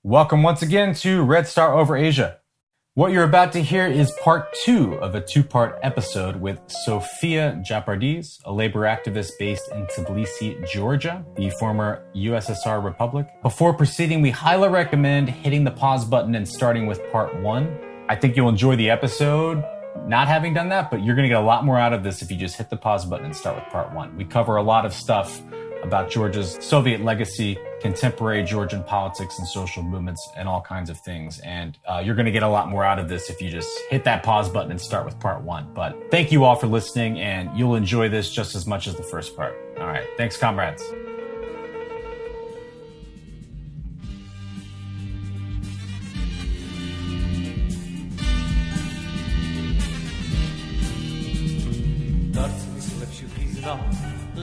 Welcome once again to Red Star Over Asia. What you're about to hear is part 2 of a 2-part episode with Sofia Japardize, a labor activist based in Tbilisi, Georgia, the former USSR republic. Before proceeding, we highly recommend hitting the pause button and starting with part 1. I think you'll enjoy the episode not having done that, but you're going to get a lot more out of this if you just hit the pause button and start with part 1. We cover a lot of stuff about Georgia's Soviet legacy, contemporary Georgian politics and social movements, and all kinds of things. And you're going to get a lot more out of this if you just hit that pause button and start with part 1. But thank you all for listening, and you'll enjoy this just as much as the first part. All right. Thanks, comrades.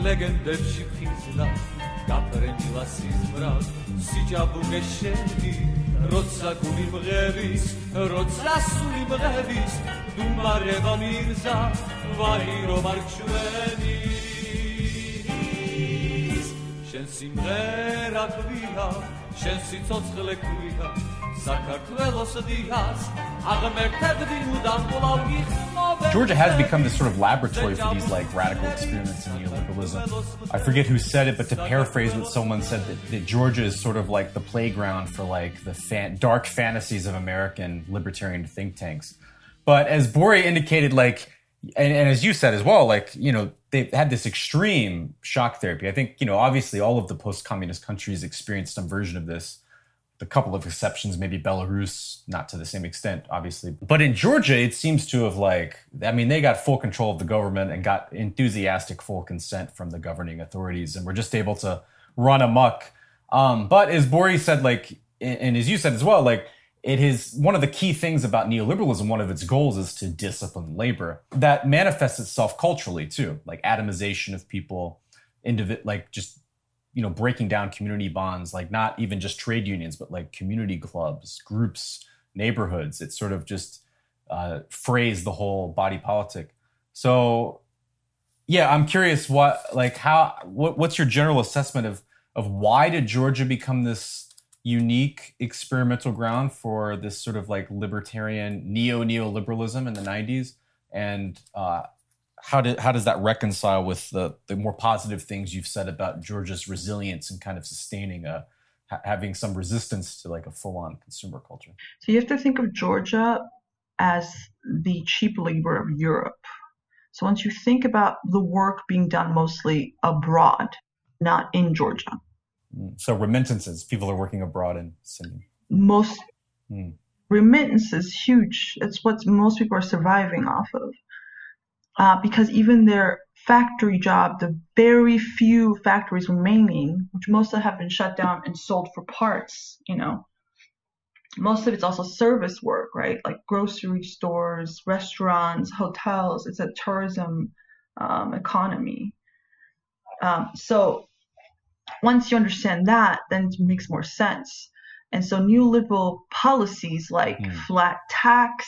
ლეგენდებში ხიზნა გაფრენილა სიზმრად სიჯაბუნე შენი როცა გული მღერის როცა სული მღერის დუმარება მირზა ვაირო მარჩვენის შენ სიმღერა ქვია შენ სიცოცხლე ქვია საქართველოს დიას აღმერთებდი მუდამ ყოლავ გიხმობ. Georgia has become this sort of laboratory for these like radical experiments in neoliberalism. I forget who said it, but to paraphrase what someone said, that Georgia is sort of like the playground for like the dark fantasies of American libertarian think tanks. But as Bori indicated, like, and as you said as well, like, you know, they've had this extreme shock therapy. I think, you know, obviously all of the post-communist countries experienced some version of this. A couple of exceptions, maybe Belarus, not to the same extent, obviously. But in Georgia, it seems to have like, I mean, they got full control of the government and got enthusiastic full consent from the governing authorities and were just able to run amok. But as Bori said, like, and as you said as well, like, it is one of the key things about neoliberalism, one of its goals is to discipline labor. That manifests itself culturally too, like atomization of people, like just, you know, breaking down community bonds, like not even just trade unions, but like community clubs, groups, neighborhoods. It sort of just frays the whole body politic. So, yeah, I'm curious what's your general assessment of why did Georgia become this unique experimental ground for this sort of like libertarian neoliberalism in the 90s? And how does that reconcile with the more positive things you've said about Georgia's resilience and kind of sustaining having some resistance to like a full-on consumer culture? So you have to think of Georgia as the cheap labor of Europe. So once you think about the work being done mostly abroad, not in Georgia. So remittances, people are working abroad in Sydney. Most remittances, huge. It's what most people are surviving off of. Because even their factory job, the very few factories remaining, which most of them have been shut down and sold for parts, you know, most of it's also service work, right? Like grocery stores, restaurants, hotels. It's a tourism economy. So once you understand that, then it makes more sense. And so neoliberal policies like flat tax,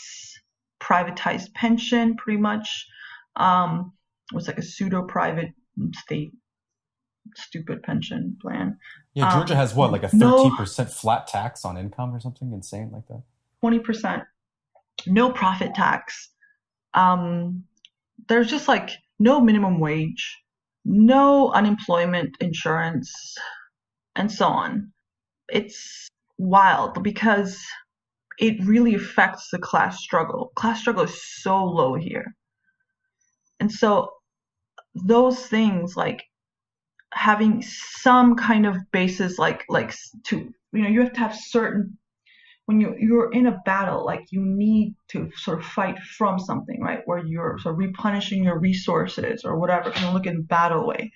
privatized pension, pretty much, was like a pseudo-private state stupid pension plan. Yeah, Georgia has what, like a 13% flat tax on income or something insane like that? 20%. No profit tax. There's just like no minimum wage, no unemployment insurance, and so on. It's wild because it really affects the class struggle. Class struggle is so low here. And so those things, like having some kind of basis, like to, you know, you have to have certain, when you're in a battle, like you need to sort of fight from something, right? Where you're sort of replenishing your resources or whatever, kind of look in battle way.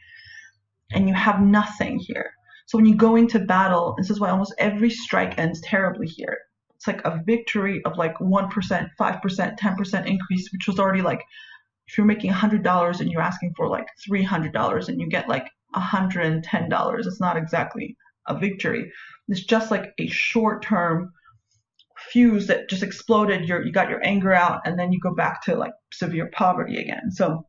And you have nothing here. So when you go into battle, this is why almost every strike ends terribly here. It's like a victory of like 1%, 5%, 10% increase, which was already like, if you're making $100 and you're asking for like $300 and you get like $110, it's not exactly a victory. It's just like a short-term fuse that just exploded. You got your anger out, and then you go back to like severe poverty again. So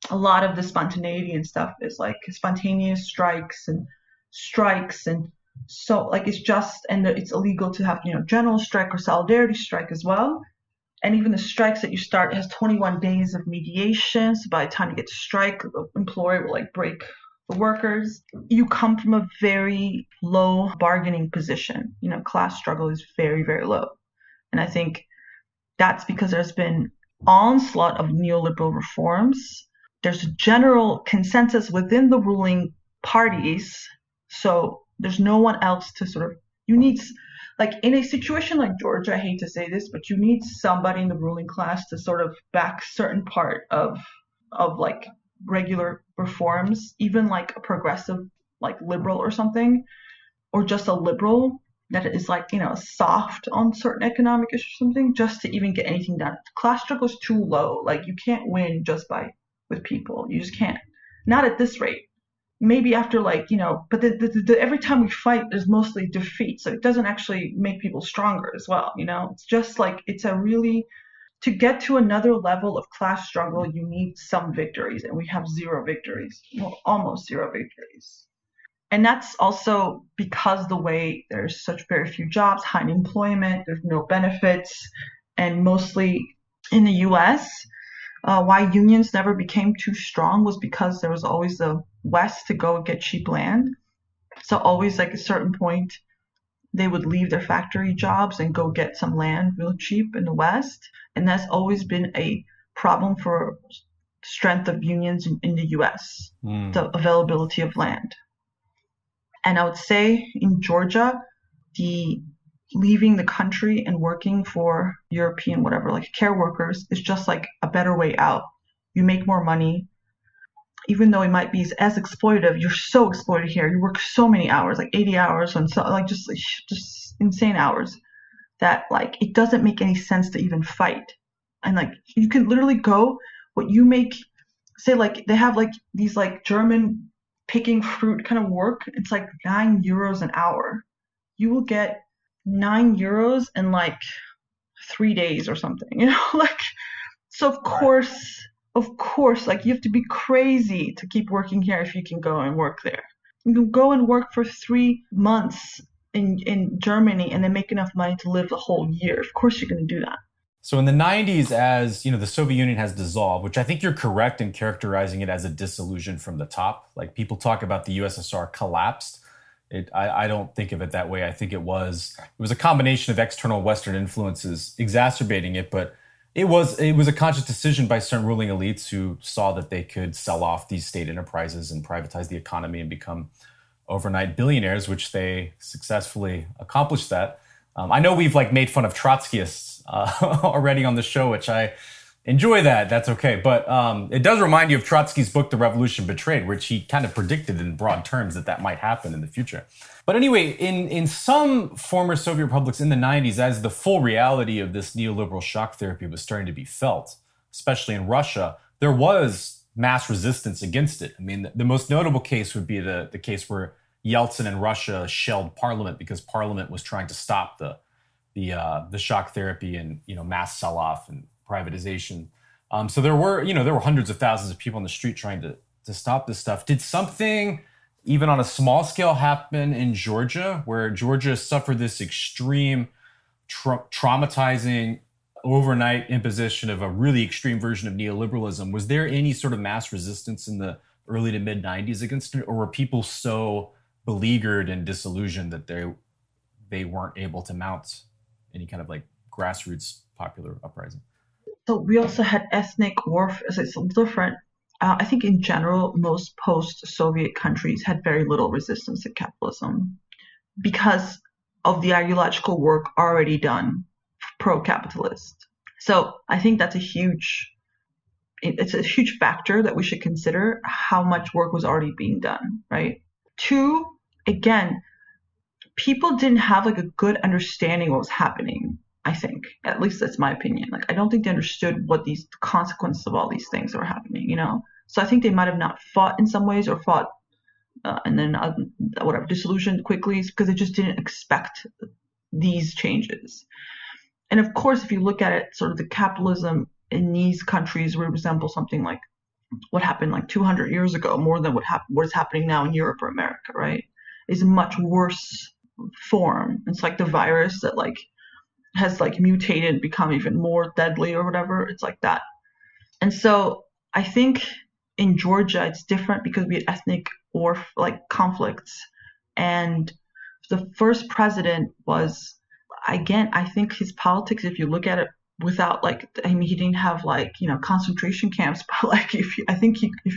a lot of the spontaneity and stuff is like spontaneous strikes and So like it's illegal to have, general strike or solidarity strike as well. And even the strikes that you start has 21 days of mediation. So by the time you get to strike, the employer will like break the workers. You come from a very low bargaining position. Class struggle is very, very low. And I think that's because there's been onslaught of neoliberal reforms. There's a general consensus within the ruling parties. So there's no one else to you need, like in a situation like Georgia, I hate to say this, but you need somebody in the ruling class to sort of back certain part of like regular reforms, even like a progressive, like liberal or something, or just a liberal that is like, soft on certain economic issues or something, just to even get anything done. Class struggle is too low. Like you can't win just with people. You just can't. Not at this rate. Maybe after but every time we fight, there's mostly defeat. So it doesn't actually make people stronger as well. It's just like, to get to another level of class struggle, you need some victories, and we have zero victories, well, almost zero victories. And that's also because the way there's such very few jobs, high unemployment, there's no benefits, and mostly in the US, why unions never became too strong was because there was always the West to go get cheap land. So always like a certain point, they would leave their factory jobs and go get some land real cheap in the West. And that's always been a problem for strength of unions in the US, the availability of land. And I would say in Georgia, the leaving the country and working for European, whatever, like care workers is just like a better way out. You make more money. Even though it might be as exploitative, you're so exploited here. You work so many hours, like 80 hours, and so like just insane hours, that like it doesn't make any sense to even fight. And like you can literally go, what you make, say like they have like these like German picking fruit kind of work. It's like €9 an hour. You will get €9 in like 3 days or something, like, so of course, like you have to be crazy to keep working here if you can go and work there. You can go and work for 3 months in Germany and then make enough money to live the whole year. Of course you're going to do that. So in the 90s, as the Soviet Union has dissolved, which I think you're correct in characterizing it as a dissolution from the top. Like people talk about the USSR collapsed. I don't think of it that way. I think it was a combination of external Western influences exacerbating it, but it was a conscious decision by certain ruling elites who saw that they could sell off these state enterprises and privatize the economy and become overnight billionaires, which they successfully accomplished that. I know we've like made fun of Trotskyists already on the show, which I enjoy that. That's okay. But it does remind you of Trotsky's book, The Revolution Betrayed, which he kind of predicted in broad terms that might happen in the future. But anyway, in some former Soviet republics in the 90s, as the full reality of this neoliberal shock therapy was starting to be felt, especially in Russia, there was mass resistance against it. I mean, the most notable case would be the case where Yeltsin and Russia shelled parliament because parliament was trying to stop the shock therapy and mass sell-off and privatization. So there were hundreds of thousands of people on the street trying to stop this stuff. Did something even on a small scale happen in Georgia, where Georgia suffered this extreme traumatizing overnight imposition of a really extreme version of neoliberalism? Was there any sort of mass resistance in the early to mid 90s against it, or were people so beleaguered and disillusioned that they weren't able to mount any kind of like grassroots popular uprising? So we also had ethnic warfare. So it's different. I think in general, most post-Soviet countries had very little resistance to capitalism because of the ideological work already done pro-capitalist. So I think that's a huge factor that we should consider, how much work was already being done, right? 2, again, people didn't have like a good understanding of what was happening. I think, at least that's my opinion. Like, I don't think they understood what these consequences of all these things were happening, So I think they might have not fought in some ways, or fought and then disillusioned quickly, because they just didn't expect these changes. And of course, if you look at it, sort of the capitalism in these countries would resemble something like what happened like 200 years ago, more than what is happening now in Europe or America, right? is a much worse form. It's like the virus that like has like mutated, become even more deadly or whatever. It's like that. And so I think in Georgia it's different because we had ethnic or like conflicts, and the first president was, again, I think his politics, if you look at it without like, I mean, he didn't have like, you know, concentration camps, but like if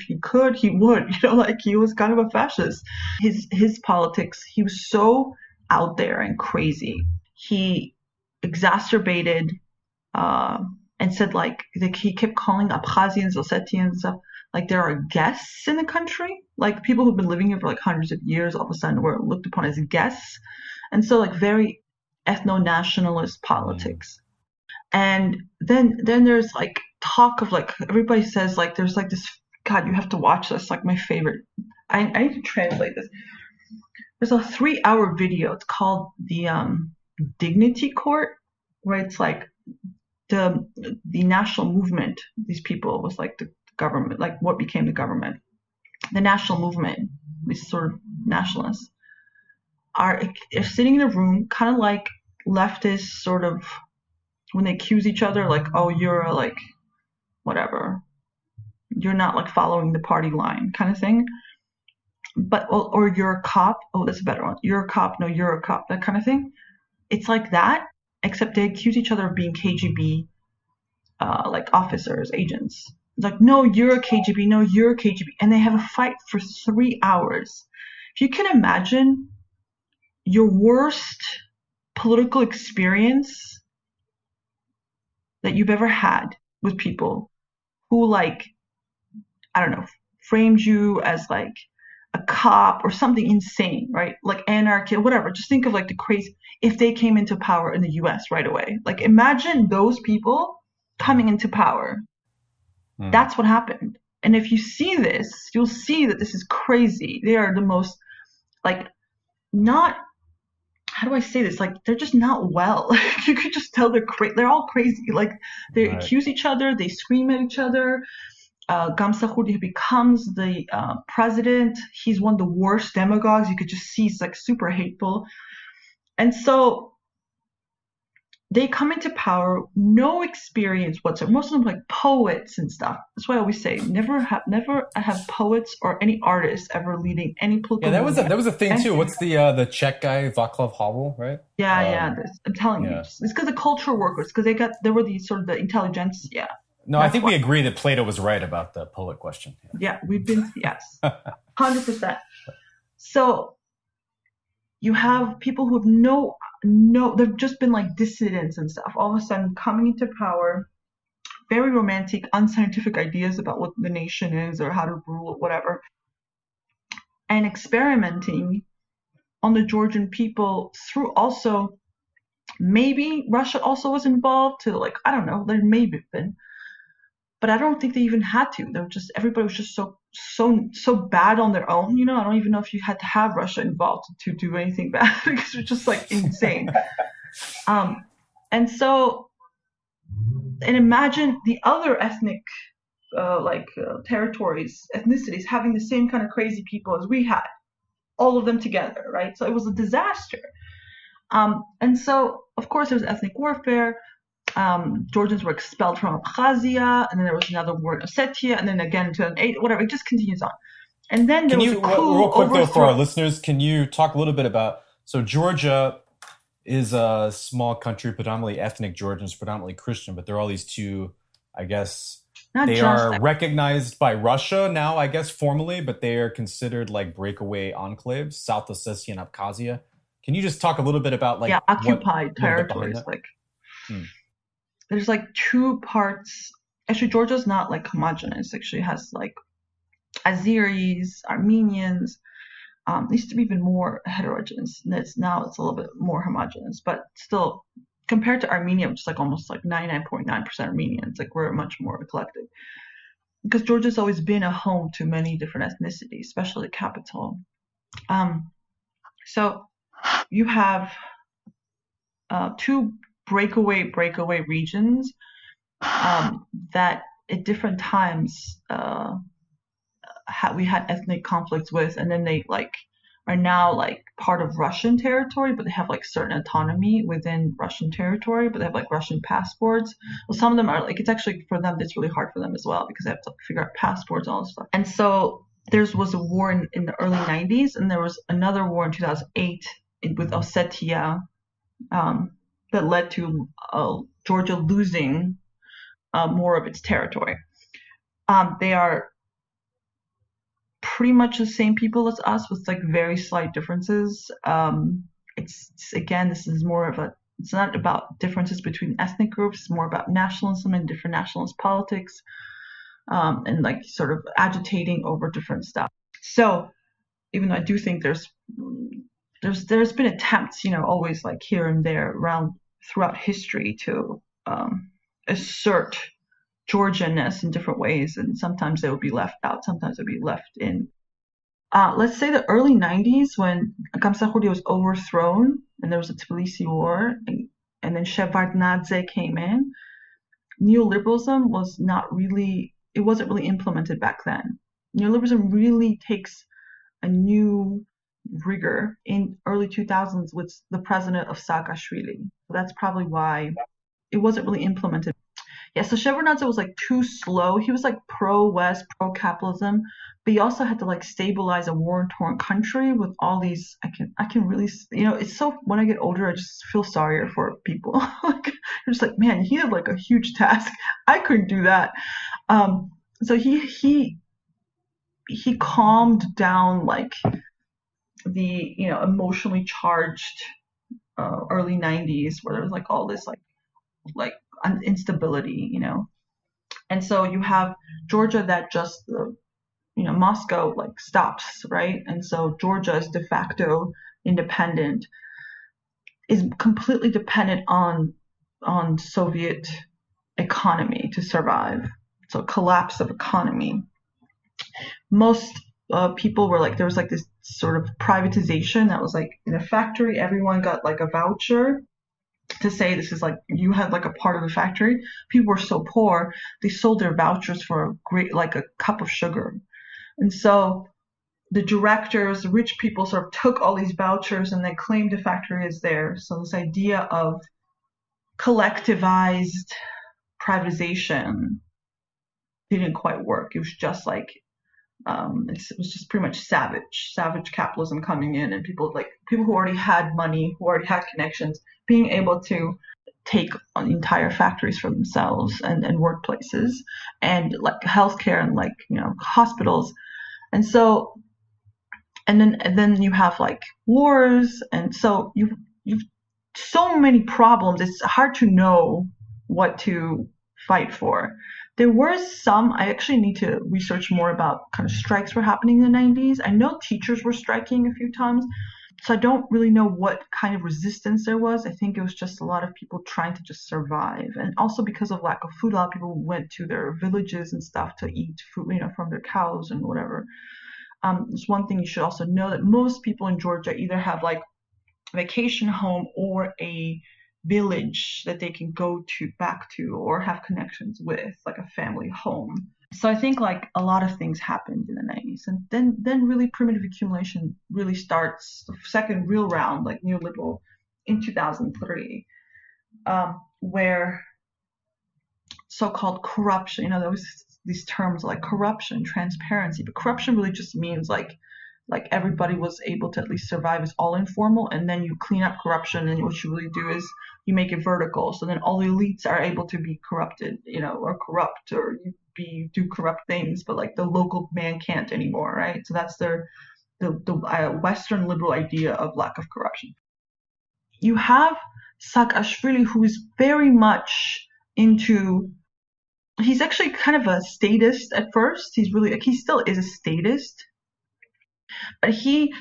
he could, he would, you know, like he was kind of a fascist. His politics, he was so out there and crazy. He exacerbated and said like he kept calling Abkhazians, Ossetians, stuff like there are guests in the country, like people who've been living here for like hundreds of years, all of a sudden were looked upon as guests, and so like very ethno-nationalist politics. And then there's like talk of like, everybody says like there's like this, God, you have to watch this, like my favorite. I need to translate this. There's a 3-hour video. It's called the Dignity Court, where it's like the national movement. These people was like the government, like what became the government. The national movement, these sort of nationalists, are sitting in a room, kind of like leftist sort of, when they accuse each other, like, oh, you're a, like, whatever, you're not like following the party line kind of thing. But, or you're a cop. Oh, that's a better one. You're a cop. No, you're a cop. That kind of thing. It's like that, except they accuse each other of being KGB, like officers, agents. It's like, no, you're a KGB. No, you're a KGB. And they have a fight for 3 hours. If you can imagine your worst political experience that you've ever had with people who, like, I don't know, framed you as like a cop or something insane, right? Like anarchy, whatever. Just think of like the crazy, if they came into power in the US right away. Like imagine those people coming into power. That's what happened. And if you see this, you'll see that this is crazy. They are the most, like, not, how do I say this? Like, they're just not well. You could just tell they're all crazy. Like, they accuse each other, they scream at each other. Gamsahurdi becomes the president. He's one of the worst demagogues. You could just see he's like super hateful. And so they come into power, no experience whatsoever. Most of them like poets and stuff. That's why I always say never have poets or any artists ever leading any political. Yeah, that was a thing too. What's the Czech guy, Václav Havel, right? Yeah, I'm telling you, it's because the culture workers, because they were the sort of the intelligence. Yeah. No, I think we agree that Plato was right about the poet question. Yeah, we've been, yes, 100%. So you have people who have they've just been like dissidents and stuff, all of a sudden coming into power, very romantic, unscientific ideas about what the nation is or how to rule or whatever, and experimenting on the Georgian people through also, maybe Russia also was involved to, like, I don't know, there may have been. But I don't think they even had to. They were just, everybody was just so bad on their own. You know, I don't even know if you had to have Russia involved to do anything bad because they're just like insane. And so, and imagine the other ethnic, territories, ethnicities having the same kind of crazy people as we had, all of them together, right? So it was a disaster. And so, of course, there was ethnic warfare. Georgians were expelled from Abkhazia, and then there was another war in Ossetia, and then again to an 8, whatever. It just continues on. And then there was a coup. Real quick though, for our listeners, can you talk a little bit about? So Georgia is a small country, predominantly ethnic Georgians, predominantly Christian, but there are all these two, I guess. They are recognized by Russia now, I guess, formally, but they are considered like breakaway enclaves, South Ossetia and Abkhazia. Can you just talk a little bit about like occupied territories, like. There's like two parts. Actually, Georgia's not like homogenous. Actually, it has like Azeris, Armenians. It used to be even more heterogeneous. Now it's a little bit more homogenous, but still, compared to Armenia, which is like almost like 99.9% Armenians, like we're much more eclectic. Because Georgia's always been a home to many different ethnicities, especially the capital. So you have two breakaway regions that at different times we had ethnic conflicts with, and then they like are now like part of Russian territory, but they have like certain autonomy within Russian territory, but they have like Russian passports. Well, some of them are like, it's actually for them, it's really hard for them as well because they have to figure out passports and all this stuff. And so there was a war in the early 90s, and there was another war in 2008 with Ossetia that led to Georgia losing more of its territory. They are pretty much the same people as us with like very slight differences. It's again, this is more of a, it's not about differences between ethnic groups, it's more about nationalism and different nationalist politics, and like sort of agitating over different stuff. So even though I do think there's been attempts, always like here and there around throughout history to assert Georgianness in different ways, and sometimes they would be left out, sometimes they would be left in. Let's say the early 90s when Gamsahurdia was overthrown and there was a Tbilisi war, and then Shevardnadze came in, neoliberalism wasn't really implemented back then. Neoliberalism really takes a new rigor in early 2000s with the president of Saakashvili. So that's probably why it wasn't really implemented. Yeah, so Shevardnadze was like too slow. He was like pro-West, pro-capitalism, but he also had to like stabilize a war-torn country with all these. I can really, it's so, when I get older, I just feel sorrier for people. Like, you're just like, man, he had like a huge task. I couldn't do that. So he calmed down like the emotionally charged early 90s where there was like all this like instability, and so you have Georgia that just Moscow like stops, right? And so Georgia is de facto independent, is completely dependent on Soviet economy to survive. So collapse of economy. Most people were like, there was like this sort of privatization that was like in a factory, everyone got like a voucher to say this is like, you had like a part of the factory. People were so poor, they sold their vouchers for a great, like a cup of sugar. And so the directors, the rich people sort of took all these vouchers and they claimed the factory is theirs. So this idea of collectivized privatization didn't quite work. It was just like, it was just pretty much savage capitalism coming in, and people who already had money, who already had connections, being able to take on entire factories for themselves and workplaces and like healthcare and like hospitals. And so and then you have like wars, and so you've so many problems. It's hard to know what to fight for. There were some, I actually need to research more about kind of strikes were happening in the 90s. I know teachers were striking a few times, so I don't really know what kind of resistance there was. I think it was just a lot of people trying to just survive. And also because of lack of food, a lot of people went to their villages and stuff to eat food, from their cows and whatever. There's one thing you should also know, that most people in Georgia either have like a vacation home or a village that they can go back to or have connections with, like a family home. So I think like a lot of things happened in the 90s, and then really primitive accumulation really starts, the second real round, like neoliberal, in 2003, where so-called corruption, there was these terms like corruption, transparency, but corruption really just means like everybody was able to at least survive. It's all informal, and then you clean up corruption, and what you really do is you make it vertical, so then all the elites are able to be corrupted, or corrupt, or do corrupt things, but like the local man can't anymore, right? So that's the Western liberal idea of lack of corruption. You have Saakashvili, who is very much into, he's actually kind of a statist at first. He still is a statist, but he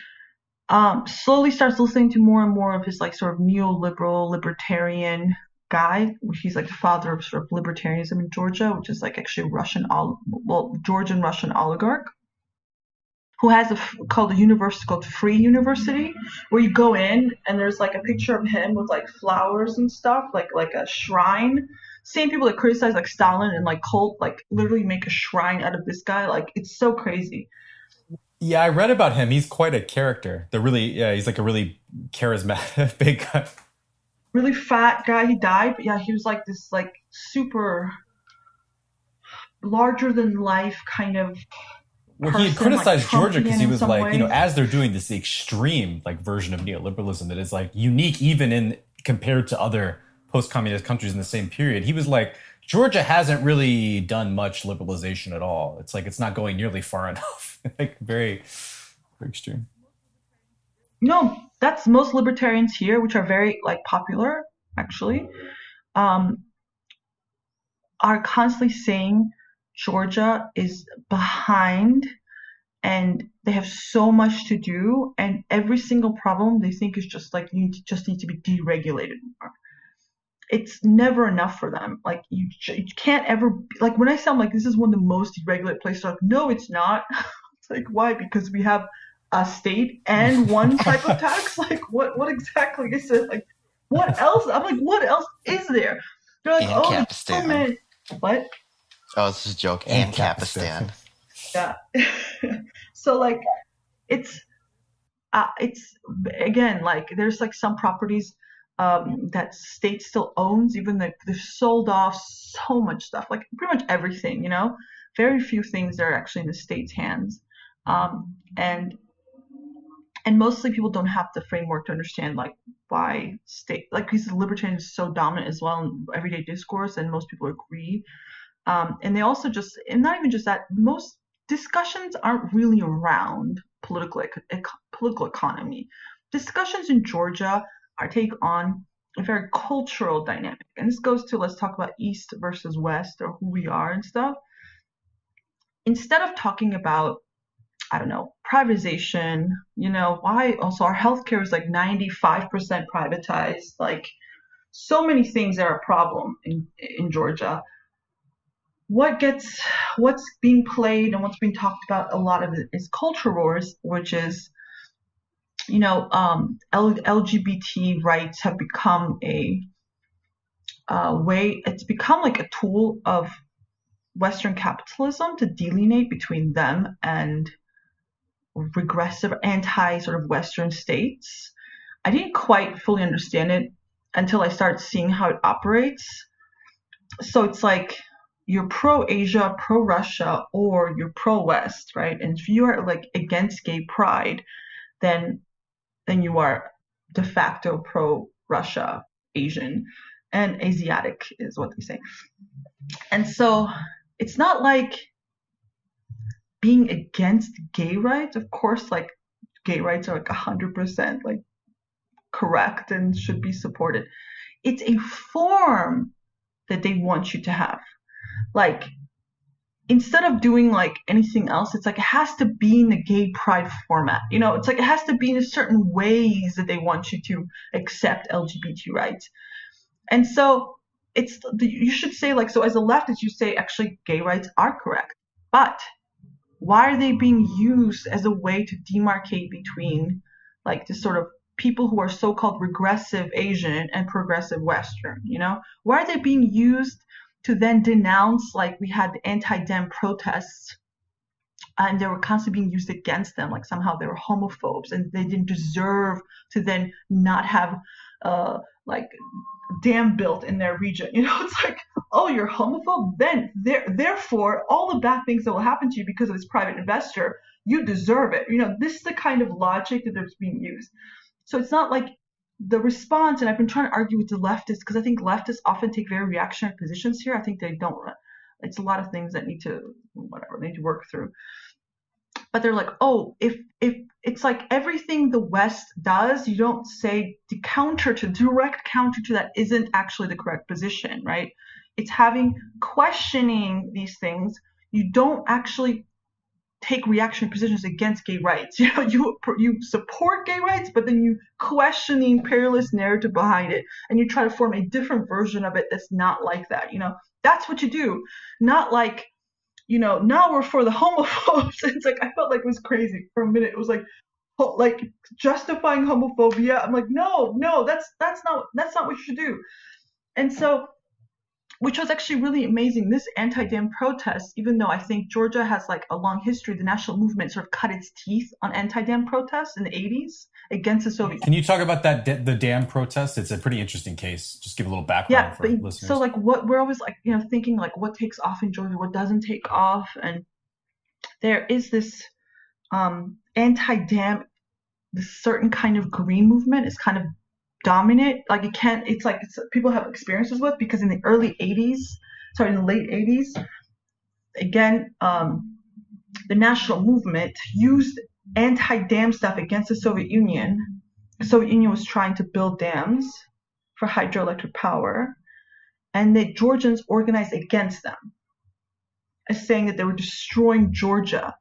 slowly starts listening to more and more of his like sort of neoliberal libertarian guy, which he's like the father of sort of libertarianism in Georgia, which is like actually Georgian Russian oligarch, who has called a university called Free University, where you go in and there's like a picture of him with like flowers and stuff, like a shrine. Same people that criticize like Stalin and like cult, like literally make a shrine out of this guy. Like, it's so crazy. Yeah, I read about him. He's quite a character. He's like a really charismatic big guy. Really fat guy. He died, but yeah, he was like this like super larger than life kind of Well, he had criticized Georgia because he was like, ways. as they're doing this extreme like version of neoliberalism that is like unique even in compared to other post-communist countries in the same period. He was like, Georgia hasn't really done much liberalization at all. It's like it's not going nearly far enough. Like very, very extreme. No, that's most libertarians here, which are very like popular actually, are constantly saying Georgia is behind and they have so much to do, and every single problem they think is just like you just need to be deregulated more. It's never enough for them. Like you can't ever, like when I say I'm like this is one of the most deregulated places, like no it's not. It's like why? Because we have a state and one type of tax. Like what exactly is it? Like what else? I'm like what else is there? They're like and oh Capistan. What? Oh, this is a joke. And Capistan. Yeah. So like it's again like there's like some properties that state still owns, even though they've sold off so much stuff, like pretty much everything, you know. Very few things that are actually in the state's hands, and mostly people don't have the framework to understand like why state, like because the libertarian is so dominant as well in everyday discourse, and most people agree. And they also just, and not even just that, most discussions aren't really around political economy. Discussions in Georgia are take on a very cultural dynamic. And this goes to, let's talk about East versus West or who we are and stuff. Instead of talking about, I don't know, privatization, you know, why also our healthcare is like 95% privatized, like so many things are a problem in Georgia. What's being played and what's being talked about a lot of it is culture wars, which is, you know, LGBT rights have become a way, it's become like a tool of Western capitalism to delineate between them and regressive anti sort of Western states. I didn't quite fully understand it until I started seeing how it operates. So it's like you're pro-Asia, pro-Russia, or you're pro-West, right? And if you are like against gay pride, then you are de facto pro-Russia, Asian, and Asiatic is what they say. And so it's not like being against gay rights. Of course, like gay rights are like 100% like correct and should be supported. It's a form that they want you to have. Like, instead of doing like anything else, it's like it has to be in the gay pride format. You know, it's like it has to be in a certain ways that they want you to accept LGBT rights. And so you should say like, so as a leftist, you say actually gay rights are correct. But why are they being used as a way to demarcate between like this sort of people who are so-called regressive Asian and progressive Western, you know? Why are they being used to then denounce, like we had the anti-Dem protests and they were constantly being used against them, like somehow they were homophobes and they didn't deserve to then not have like dam built in their region. You know, it's like, oh, you're homophobe? Then therefore all the bad things that will happen to you because of this private investor, you deserve it. You know, this is the kind of logic that is being used. So it's not like the response, and I've been trying to argue with the leftists because I think leftists often take very reactionary positions here. I think they don't. It's a lot of things that need to work through. But they're like, oh, if it's like everything the West does, you don't say direct counter to that isn't actually the correct position, right? It's questioning these things. You don't actually take reactionary positions against gay rights. You know, you support gay rights, but then you question the imperialist narrative behind it, and you try to form a different version of it that's not like that. You know, that's what you do. Not like, you know, now we're for the homophobes. It's like I felt like it was crazy for a minute. It was like justifying homophobia. I'm like, no, that's not what you should do. And so which was actually really amazing. This anti-dam protest, even though I think Georgia has like a long history, the national movement sort of cut its teeth on anti-dam protests in the 80s against the Soviet. Can you talk about that the dam protest? It's a pretty interesting case. Just give a little background for listeners. So like what we're always like, thinking like what takes off in Georgia, what doesn't take off, and there is this anti-dam, this certain kind of green movement is kind of dominant. Like it's people have experiences with, because in the late 80s, again, the national movement used anti-dam stuff against the Soviet Union. The Soviet Union was trying to build dams for hydroelectric power, and the Georgians organized against them, as saying that they were destroying Georgia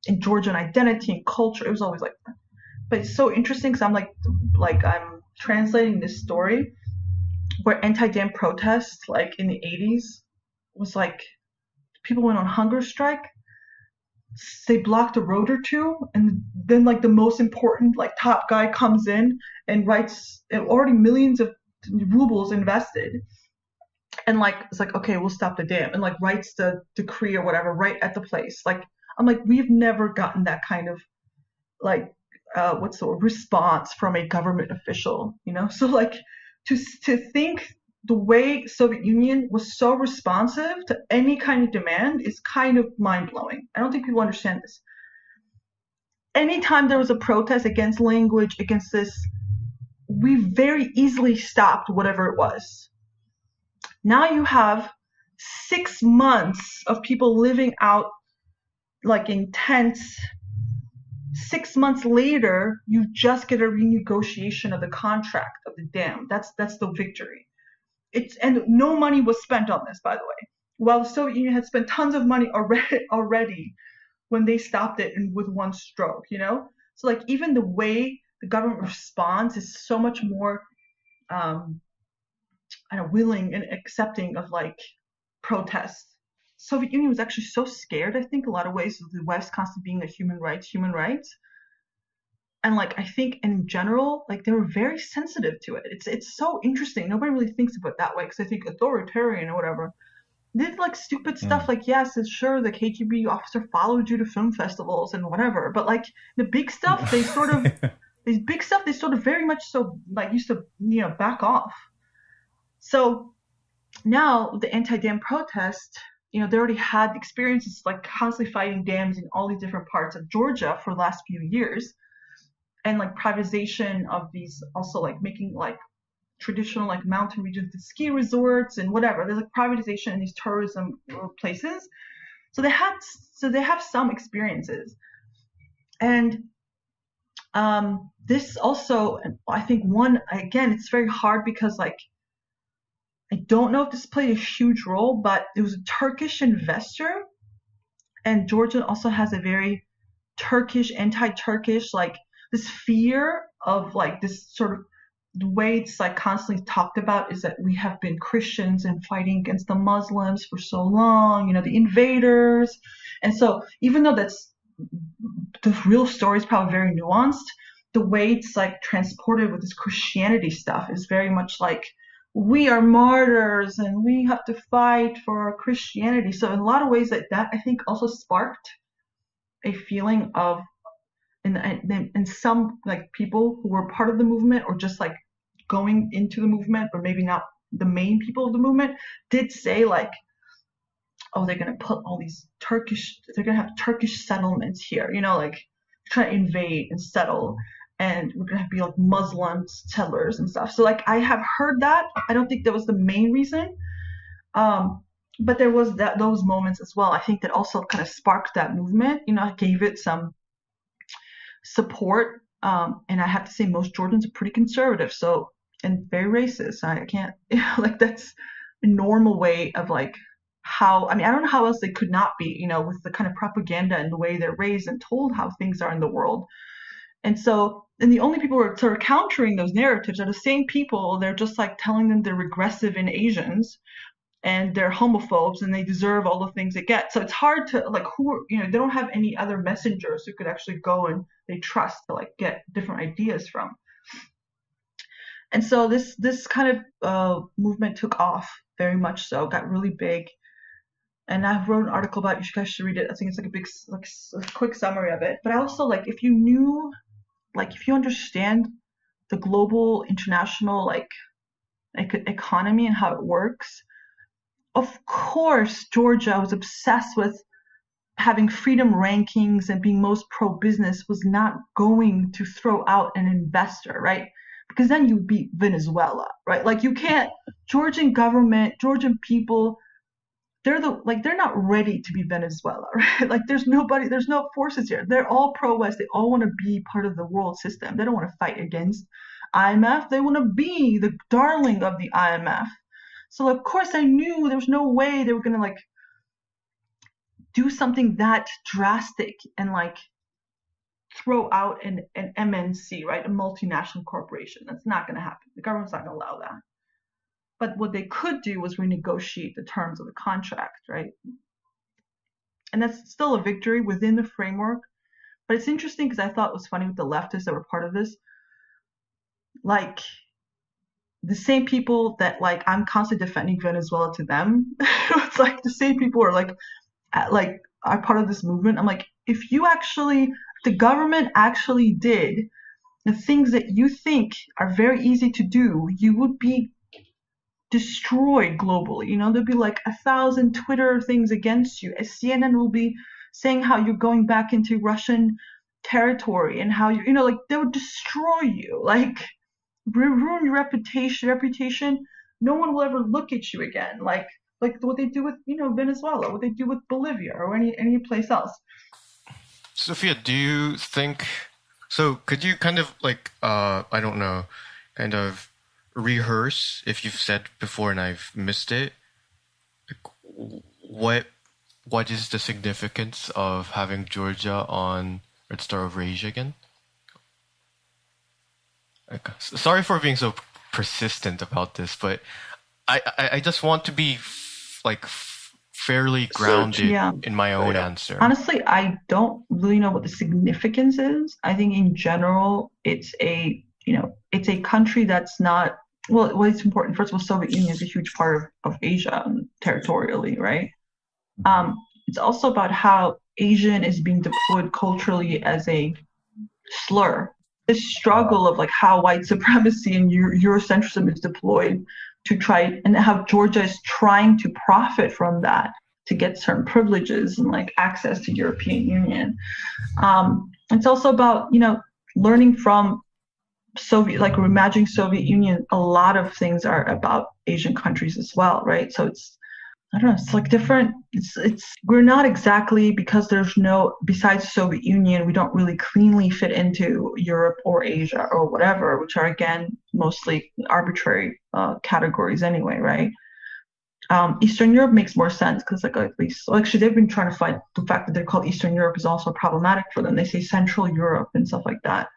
and Georgian identity and culture. It was always like that. But it's so interesting because I'm translating this story where anti-dam protests, like in the 80s, was like people went on hunger strike. They blocked a road or two, and then like the most important like top guy comes in and writes already millions of rubles invested, and like it's like, okay, we'll stop the dam, and like writes the decree or whatever right at the place. Like I'm like, we've never gotten that kind of like what's the word, response from a government official, So like to think the way Soviet Union was so responsive to any kind of demand is kind of mind-blowing. I don't think people understand this. Anytime there was a protest against language, against this, we very easily stopped whatever it was. Now you have 6 months of people living out like in tents. 6 months later, you just get a renegotiation of the contract of the dam. That's the victory. And no money was spent on this, by the way. While the Soviet Union had spent tons of money already when they stopped it and with one stroke, So like even the way the government responds is so much more willing and accepting of like protests. Soviet Union was actually so scared, I think, a lot of ways, of the West constantly being a human rights. And like I think in general, like they were very sensitive to it. It's so interesting. Nobody really thinks of it that way, because I think authoritarian or whatever did like stupid stuff. Like yes, it's sure the KGB officer followed you to film festivals and whatever, but like the big stuff, they sort of very much so like used to back off. So now the anti-dam protest, they already had experiences like constantly fighting dams in all these different parts of Georgia for the last few years. And like privatization of these, also like making like traditional like mountain regions to ski resorts and whatever. There's like privatization in these tourism places. So they have some experiences. And this also, I think again, it's very hard because like, I don't know if this played a huge role, but it was a Turkish investor. And Georgia also has a very Turkish, anti-Turkish, like this fear of like this sort of, the way it's like constantly talked about is that we have been Christians and fighting against the Muslims for so long, the invaders. And so even though that's, the real story is probably very nuanced, the way it's like transported with this Christianity stuff is very much like, we are martyrs and we have to fight for Christianity. So in a lot of ways that I think also sparked a feeling of, and some like people who were part of the movement or just like going into the movement, or maybe not the main people of the movement, did say like, oh, they're going to put all these they're going to have Turkish settlements here, like trying to invade and settle. And we're going to be like Muslim settlers and stuff. So like I have heard that. I don't think that was the main reason. But there was those moments as well. I think that also kind of sparked that movement, gave it some support. And I have to say most Georgians are pretty conservative. So, and very racist. I can't, like that's a normal way of like I don't know how else they could not be, with the kind of propaganda and the way they're raised and told how things are in the world. And the only people who are sort of countering those narratives are the same people. They're just like telling them they're regressive in Asians and they're homophobes and they deserve all the things they get. So it's hard to like they don't have any other messengers who could actually go and they trust to like get different ideas from. And so this kind of movement took off very much so, got really big. And I wrote an article about it. You guys should read it. I think it's like a big, like a quick summary of it. But I also like, if you knew, like, if you understand the global international like economy and how it works, of course Georgia was obsessed with having freedom rankings and being most pro-business was not going to throw out an investor, right? Because then you beat Venezuela, right? Like you can't, Georgian government, Georgian people, they're not ready to be Venezuela, right? Like there's no forces here. They're all pro-West. They all want to be part of the world system. They don't want to fight against IMF. They want to be the darling of the IMF. So of course I knew there was no way they were going to like do something that drastic and like throw out an MNC, right? A multinational corporation. That's not going to happen. The government's not going to allow that. But what they could do was renegotiate the terms of the contract, right? And that's still a victory within the framework. But it's interesting because I thought it was funny with the leftists that were part of this. Like, the same people that, like, I'm constantly defending Venezuela to them. It's like the same people are are part of this movement. I'm like, if the government actually did the things that you think are very easy to do, you would be destroyed globally. You know, there'd be like 1,000 Twitter things against you. CNN will be saying how you're going back into Russian territory and how you know, like they would destroy you, like ruin your reputation. No one will ever look at you again. Like what they do with, you know, Venezuela, what they do with Bolivia or any place else. Sofia, do you think so? Could you kind of like I don't know, kind of rehearse if you've said before and I've missed it? Like, what is the significance of having Georgia on Red Star of Asia again? Like, sorry for being so persistent about this, but I just want to be fairly grounded in my own answer. Honestly, I don't really know what the significance is. I think in general, it's a country that's not, well, it's important. First of all, Soviet Union is a huge part of Asia territorially, right? It's also about how Asian is being deployed culturally as a slur. This struggle of like how white supremacy and Eurocentrism is deployed to try, and how Georgia is trying to profit from that to get certain privileges and like access to European Union. It's also about, you know, learning from reimagining Soviet Union. A lot of things are about Asian countries as well, right? So it's, I don't know, it's like different. We're not exactly, because there's no, besides Soviet Union, we don't really cleanly fit into Europe or Asia or whatever, which are again, mostly arbitrary categories anyway, right? Eastern Europe makes more sense because like at least, actually they've been trying to fight the fact that they're called Eastern Europe is also problematic for them. They say Central Europe and stuff like that.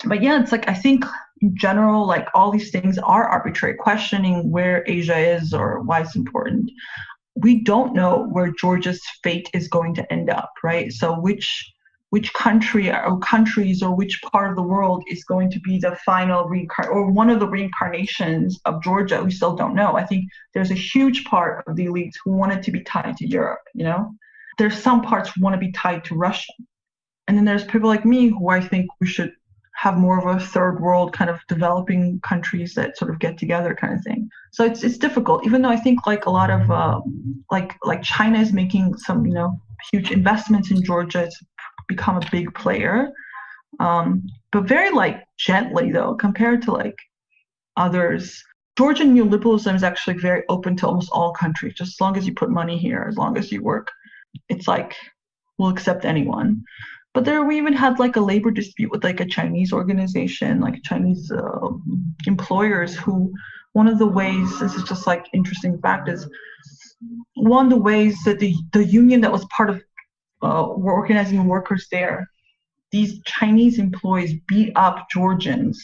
But yeah, it's like, I think in general, like all these things are arbitrary. Questioning where Asia is or why it's important. We don't know where Georgia's fate is going to end up, right? So which country or countries or which part of the world is going to be the final or one of the reincarnations of Georgia? We still don't know. I think there's a huge part of the elites who want it to be tied to Europe, you know? There's some parts who want to be tied to Russia. And then there's people like me who I think we should have more of a third world kind of developing countries that sort of get together kind of thing. So it's difficult, even though I think like a lot of like China is making some, you know, huge investments in Georgia. It's become a big player, but very like gently though, compared to like others. Georgian neoliberalism is actually very open to almost all countries. Just as long as you put money here, as long as you work, it's like, we'll accept anyone. But we even had like a labor dispute with like a Chinese organization, like Chinese employers who, one of the ways, this is just like interesting fact, is one of the ways that the union that was part of organizing workers there, these Chinese employees beat up Georgians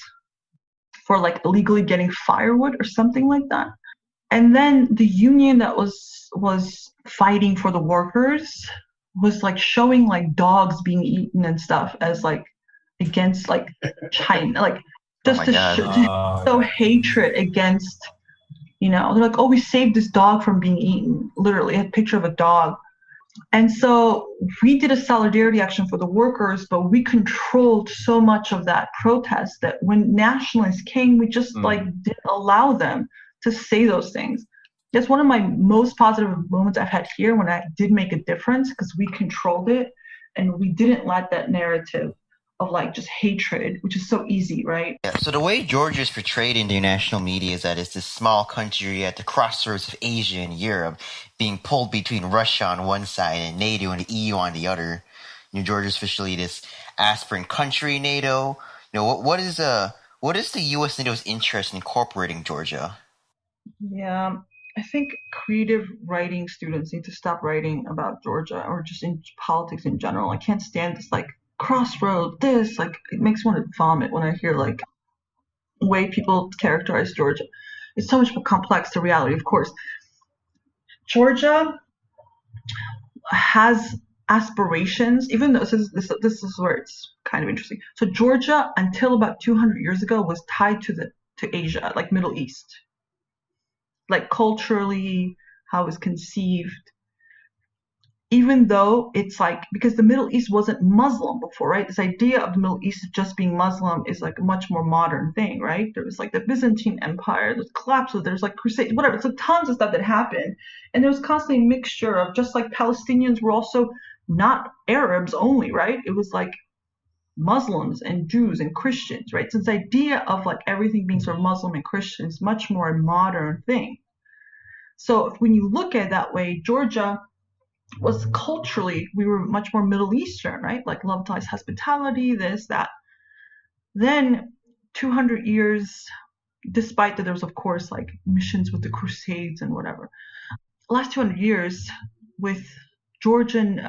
for like illegally getting firewood or something like that. And then the union that was fighting for the workers was like showing like dogs being eaten and stuff as like against like China, like just to show hatred against, They're like, oh, we saved this dog from being eaten. Literally, a picture of a dog. And so we did a solidarity action for the workers, but we controlled so much of that protest that when nationalists came, we just didn't allow them to say those things. That's one of my most positive moments I've had here, when I did make a difference, because we controlled it and we didn't let that narrative of just hatred, which is so easy, right? Yeah, so the way Georgia is portrayed in the international media is that it's this small country at the crossroads of Asia and Europe, being pulled between Russia on one side and NATO and the EU on the other. Georgia is officially this aspirant country in NATO. What is the U.S. NATO's interest in incorporating Georgia? Yeah, I think creative writing students need to stop writing about Georgia, or just in politics in general. I can't stand this crossroad, this, it makes me want to vomit when I hear way people characterize Georgia. It's so much more complex to reality, of course. Georgia has aspirations, even though this is where it's kind of interesting. So Georgia, until about 200 years ago, was tied to Asia, Middle East, culturally, how it was conceived. Even though it's because the Middle East wasn't Muslim before, right? This idea of the Middle East just being Muslim is a much more modern thing, right? There was the Byzantine Empire, there's collapse, there's crusades, whatever. So tons of stuff that happened. And there was constantly a mixture of, just like Palestinians were also not Arabs only, right? It was Muslims and Jews and Christians, right? So this idea of everything being sort of Muslim and Christian is much more a modern thing. So when you look at it that way, Georgia was culturally, we were much more Middle Eastern, right? Love ties, hospitality, this, that. Then 200 years, despite that there was, of course, missions with the Crusades and whatever. The last 200 years with Georgian,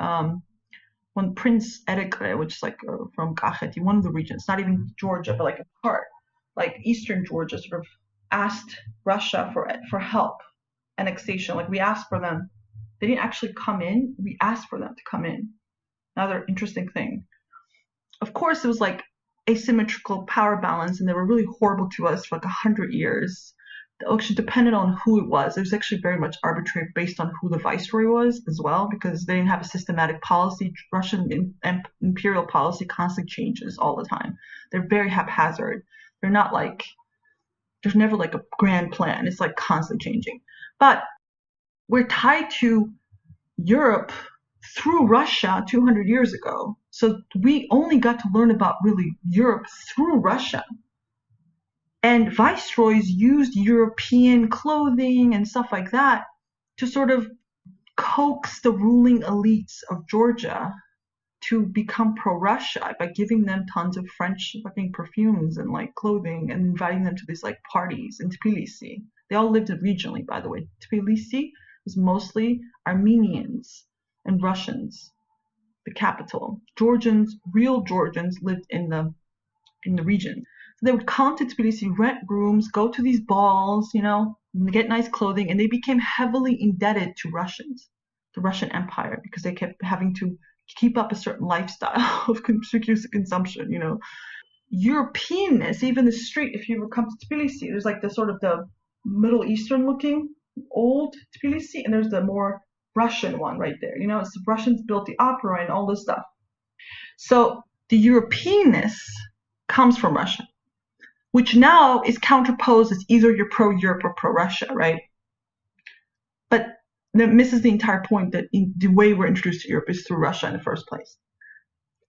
when Prince Erekle, which is from Kakheti, one of the regions, not even Georgia, but a part, Eastern Georgia, sort of asked Russia for help, annexation. We asked for them. They didn't actually come in. We asked for them to come in. Another interesting thing. Of course, it was asymmetrical power balance, and they were really horrible to us for 100 years. It actually depended on who it was. It was actually very much arbitrary based on who the viceroy was as well, because they didn't have a systematic policy. Russian imperial policy constantly changes all the time. They're very haphazard. They're not there's never a grand plan. It's constantly changing. But we're tied to Europe through Russia 200 years ago. So we only got to learn about really Europe through Russia. And viceroys used European clothing and stuff like that to sort of coax the ruling elites of Georgia to become pro-Russia by giving them tons of French fucking perfumes and clothing and inviting them to these parties in Tbilisi. They all lived regionally, by the way. Tbilisi was mostly Armenians and Russians, the capital. Georgians, real Georgians, lived in the region. So they would come to Tbilisi, rent rooms, go to these balls, get nice clothing, and they became heavily indebted to Russians, the Russian Empire, because they kept having to keep up a certain lifestyle of consumption, Europeanness, even the street, if you come to Tbilisi, there's the sort of the Middle Eastern looking old Tbilisi, and there's the more Russian one right there. It's the Russians built the opera and all this stuff. So the Europeanness comes from Russia, which now is counterposed as either you're pro-Europe or pro-Russia, right? But that misses the entire point that the way we're introduced to Europe is through Russia in the first place.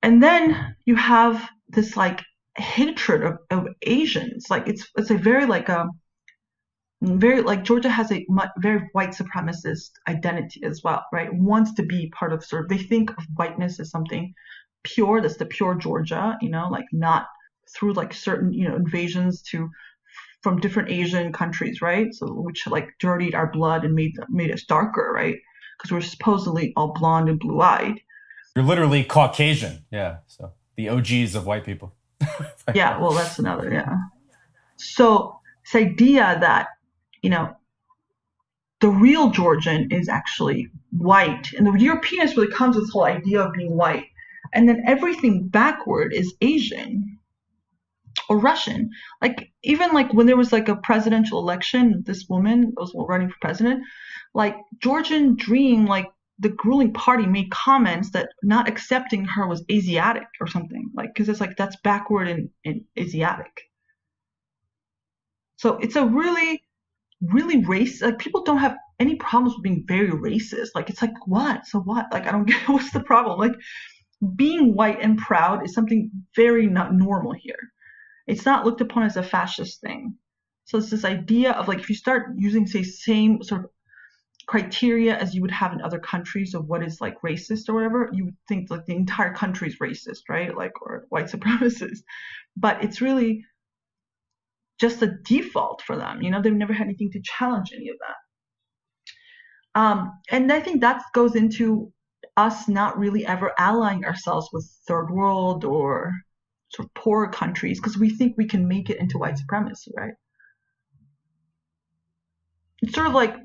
And then you have this hatred of Asians. It's a very Georgia has a very white supremacist identity as well, right? Wants to be part of they think of whiteness as something pure, that's the pure Georgia, not through certain, invasions from different Asian countries, right? So which dirtied our blood and made us darker, right? Because we're supposedly all blonde and blue-eyed. You're literally Caucasian, yeah. So the OGs of white people. Yeah, well, that's another, yeah. So this idea that the real Georgian is actually white, and the Europeanness really comes with this whole idea of being white, and then everything backward is Asian, or Russian. Like even like when there was like a presidential election, this woman was running for president, like Georgian Dream, like the ruling party made comments that not accepting her was Asiatic or something, like because it's like that's backward in Asiatic. So it's a really racist. Like people don't have any problems with being very racist. Like it's like what? So what? Like I don't get what's the problem. Like being white and proud is something very not normal here. It's not looked upon as a fascist thing. So it's this idea of like if you start using say same sort of criteria as you would have in other countries of what is like racist or whatever, you would think like the entire country is racist, right? Like or white supremacist. But it's really just a default for them. You know, they've never had anything to challenge any of that. And I think that goes into us not really ever allying ourselves with third world or sort of poorer countries because we think we can make it into white supremacy, right? It's sort of like,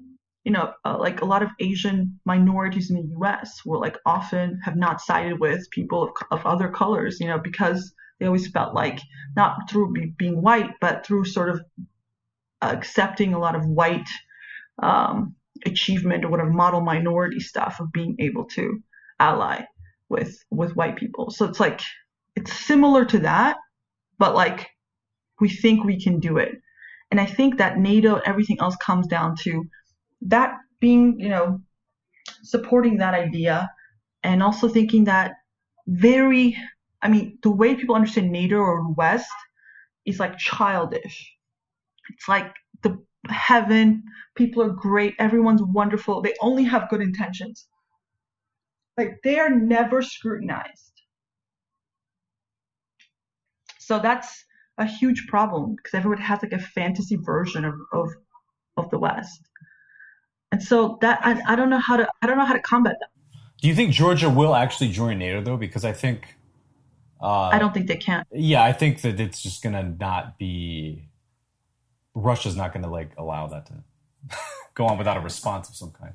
you know, like a lot of Asian minorities in the U.S. will like often have not sided with people of other colors, you know, because they always felt like not through being white, but through sort of accepting a lot of white achievement or whatever model minority stuff of being able to ally with white people. So it's like it's similar to that, but like we think we can do it. And I think that NATO and everything else comes down to that being, you know, supporting that idea and also thinking that the way people understand NATO or the West is like childish. It's like the heaven, people are great, everyone's wonderful, they only have good intentions. Like they are never scrutinized. So that's a huge problem because everyone has like a fantasy version of the West. And so that I don't know how to combat that. Do you think Georgia will actually join NATO though? Because I think I don't think they can. Yeah, I think that it's just gonna not be. Russia's not gonna like allow that to go on without a response of some kind.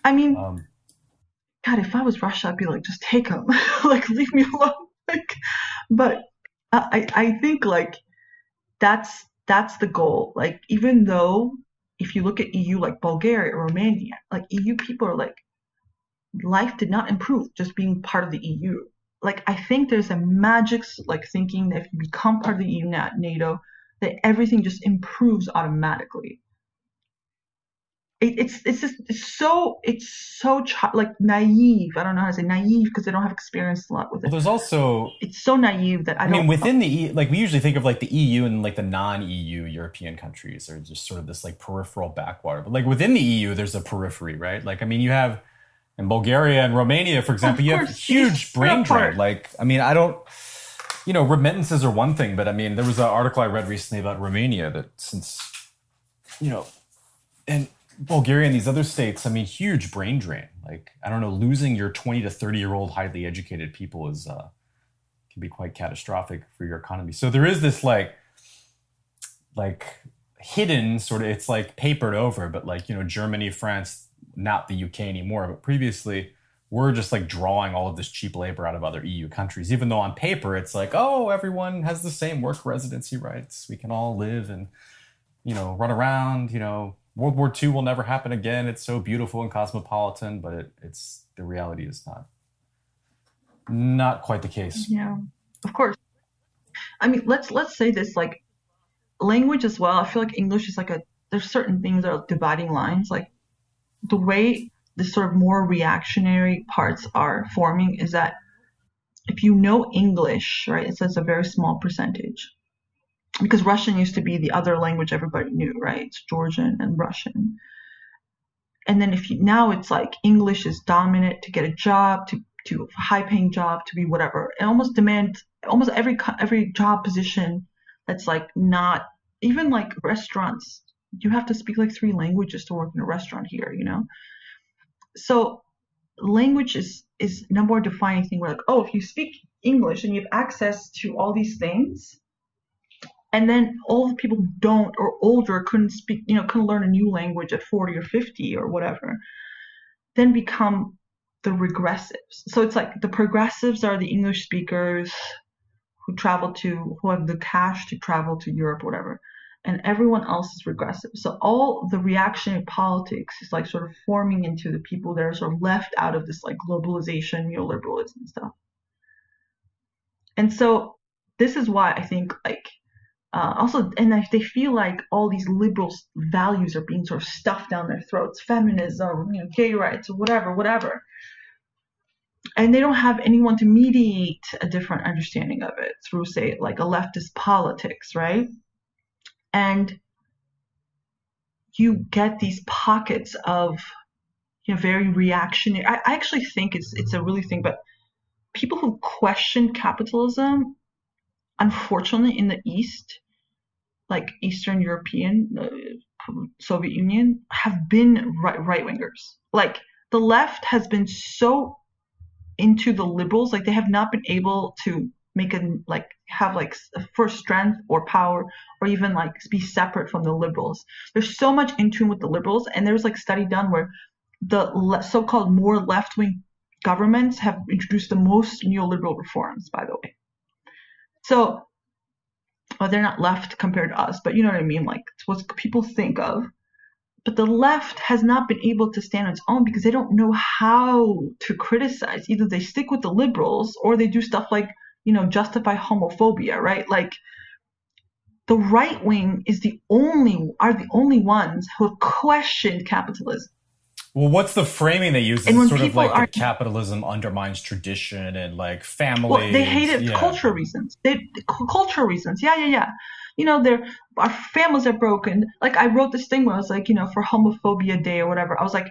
I mean, God, if I was Russia, I'd be like, just take them, like leave me alone. Like, but I think like that's the goal. Like even though if you look at EU like Bulgaria or Romania, like EU people are like life did not improve just being part of the EU. Like I think there's a magic like thinking that if you become part of the EU, NATO, that everything just improves automatically. It's so like naive. I don't know how to say naive because they don't have experience a lot with it. Well, there's also it's so naive that I don't. I mean, within the EU, like we usually think of like the EU and like the non-EU European countries are just sort of this like peripheral backwater. But like within the EU, there's a periphery, right? Like I mean, you have in Bulgaria and Romania, for example, you have huge brain drain. Like I mean, I don't. You know, remittances are one thing, but I mean, there was an article I read recently about Romania that since, you know, and Bulgaria and these other states, I mean, huge brain drain. Like, I don't know, losing your 20 to 30-year-old highly educated people is can be quite catastrophic for your economy. So there is this like hidden sort of, it's like papered over, but like, you know, Germany, France, not the UK anymore, but previously we're just like drawing all of this cheap labor out of other EU countries, even though on paper it's like, oh, everyone has the same work residency rights. We can all live and, you know, run around, you know, World War II will never happen again. It's so beautiful and cosmopolitan, but it's the reality is not quite the case. Yeah, of course. I mean, let's say this, like language as well. I feel like English is like there's certain things that are dividing lines. Like the way the sort of more reactionary parts are forming is that if you know English, right, it's a very small percentage. Because Russian used to be the other language everybody knew, right? It's Georgian and Russian. And then now it's like English is dominant to get a job, to a high-paying job, to be whatever. It almost demands almost every job position that's like not even like restaurants. You have to speak like 3 languages to work in a restaurant here, you know? So language is no more defining thing. We're like, oh, if you speak English and you have access to all these things, and then all the people who don't or older couldn't speak, you know, couldn't learn a new language at 40 or 50 or whatever, then become the regressives. So it's like the progressives are the English speakers, who have the cash to travel to Europe, whatever, and everyone else is regressive. So all the reactionary politics is like sort of forming into the people that are sort of left out of this like globalization, neoliberalism stuff. And so this is why I think like also, and they feel like all these liberal values are being sort of stuffed down their throats, feminism, gay rights, whatever. And they don't have anyone to mediate a different understanding of it through, say, like a leftist politics, right? And you get these pockets of, very reactionary. I actually think it's a really thing, but people who question capitalism, unfortunately, in the East, like Eastern European, Soviet Union, have been right-wingers. Like the left has been so into the liberals, like they have not been able to have a first strength or power or even like be separate from the liberals. They're so much in tune with the liberals, and there's like study done where the so-called more left-wing governments have introduced the most neoliberal reforms, by the way. So, well, they're not left compared to us, but you know what I mean? Like it's what people think of. But the left has not been able to stand on its own because they don't know how to criticize. Either they stick with the liberals or they do stuff like, justify homophobia, right? Like the right wing are the only ones who have questioned capitalism. Well, what's the framing they use? It's sort of like that capitalism undermines tradition and like family. Well, they hate it. Cultural reasons. Cultural reasons. Yeah. Our families are broken. Like I wrote this thing where I was like, for homophobia day or whatever, I was like,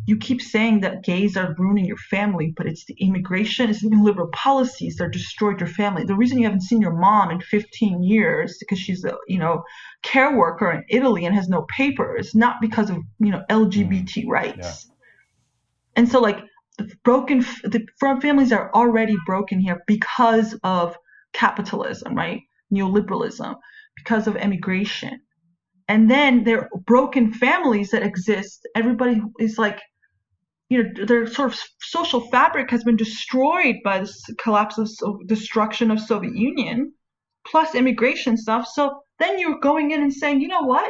you keep saying that gays are ruining your family, but it's the immigration, it's even liberal policies that destroyed your family. The reason you haven't seen your mom in 15 years because she's a, care worker in Italy and has no papers, not because of, LGBT rights. Yeah. And so like the families are already broken here because of capitalism, right? Neoliberalism, because of immigration. And then there are broken families that exist. Everybody is like, their sort of social fabric has been destroyed by this destruction of Soviet Union, plus immigration stuff. So then you're going in and saying, you know what?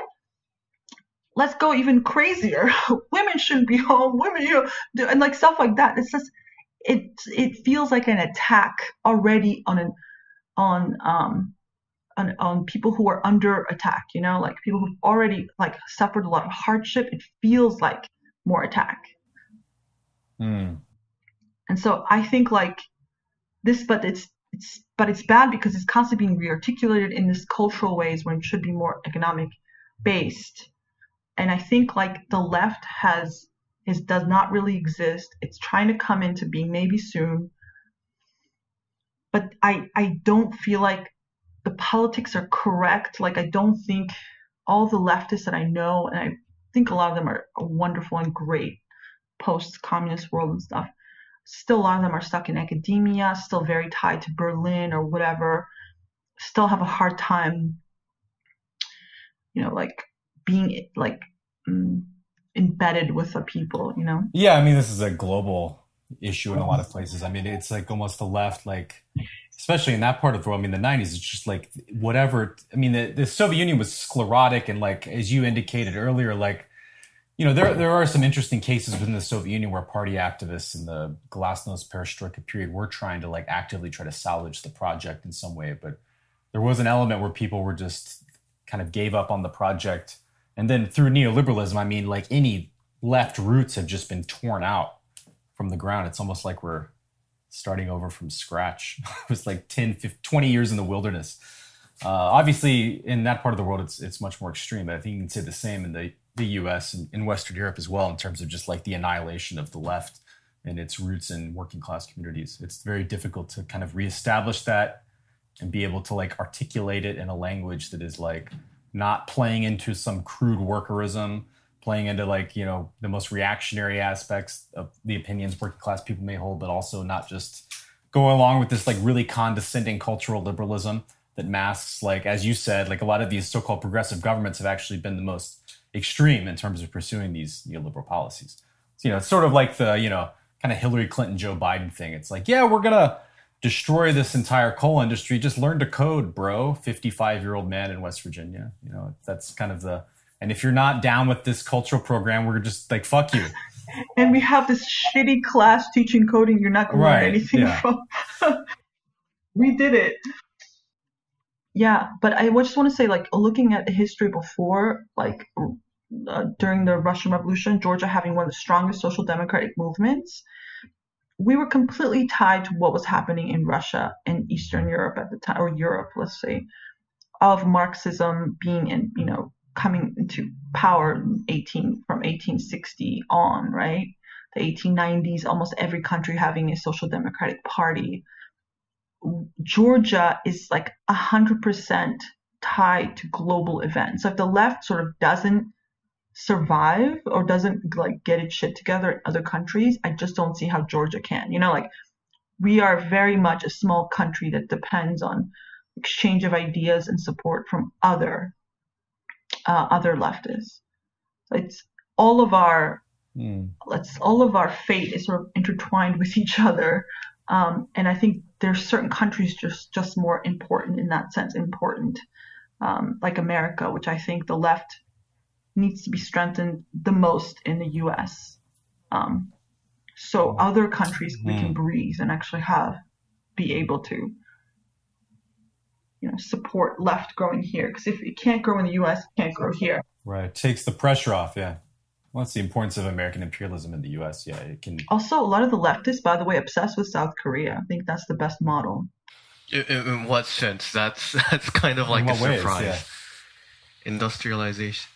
Let's go even crazier. Women shouldn't be home. Women, and like stuff like that. It's just, it feels like an attack already on people who are under attack, like people who've already like suffered a lot of hardship. It feels like more attack. And so I think like this, but it's bad because it's constantly being rearticulated in this cultural ways when it should be more economic based. And I think like the left does not really exist. It's trying to come into being maybe soon. But I don't feel like the politics are correct. Like I don't think all the leftists that I know, and I think a lot of them are wonderful and great post-communist world and stuff, still a lot of them are stuck in academia, still very tied to Berlin or whatever, still have a hard time, like being like embedded with the people, Yeah, I mean, this is a global issue in a lot of places. I mean, it's like almost the left, like, especially in that part of the world. I mean, the 90s, it's just like whatever. I mean, the Soviet Union was sclerotic. And like, as you indicated earlier, like, there are some interesting cases within the Soviet Union where party activists in the Glasnost Perestroika period were trying to like actively try to salvage the project in some way. But there was an element where people were just kind of gave up on the project. And then through neoliberalism, I mean, like any left roots have just been torn out from the ground. It's almost like we're starting over from scratch. It was like 10, 15, 20 years in the wilderness. Obviously, in that part of the world, it's much more extreme. But I think you can say the same in the US and in Western Europe as well, in terms of just like the annihilation of the left and its roots in working class communities. It's very difficult to kind of reestablish that and be able to like articulate it in a language that is like not playing into some crude workerism, playing into like, the most reactionary aspects of the opinions working class people may hold, but also not just go along with this like really condescending cultural liberalism that masks, like, as you said, like a lot of these so-called progressive governments have actually been the most extreme in terms of pursuing these neoliberal policies. So, it's sort of like the, kind of Hillary Clinton, Joe Biden thing. It's like, yeah, we're going to destroy this entire coal industry, just learn to code, bro. 55-year-old man in West Virginia. You know, that's kind of the. And if you're not down with this cultural program, we're just like, fuck you. And we have this shitty class teaching coding you're not going to learn anything from. We did it. Yeah, but I just want to say, like, looking at the history before, like, during the Russian Revolution, Georgia having one of the strongest social democratic movements, we were completely tied to what was happening in Russia and Eastern Europe at the time, or Europe, let's say, of Marxism being in, you know, coming into power from 1860 on, right? The 1890s, almost every country having a social democratic party. Georgia is like 100% tied to global events. So if the left sort of doesn't survive or doesn't like get its shit together in other countries, I just don't see how Georgia can. You know, like, we are very much a small country that depends on exchange of ideas and support from other leftists. So it's all of our fate is sort of intertwined with each other. And I think there's certain countries just more important in that sense, like America, which I think the left needs to be strengthened the most in the U.S. So other countries we can breathe and actually be able to, you know, support left growing here. Because if it can't grow in the U.S., it can't grow here. Right. Takes the pressure off, yeah. Well, that's the importance of American imperialism in the U.S. Yeah, it can. Also, a lot of the leftists, by the way, obsessed with South Korea. I think that's the best model. In what sense? That's kind of like a surprise. Yeah. Industrialization.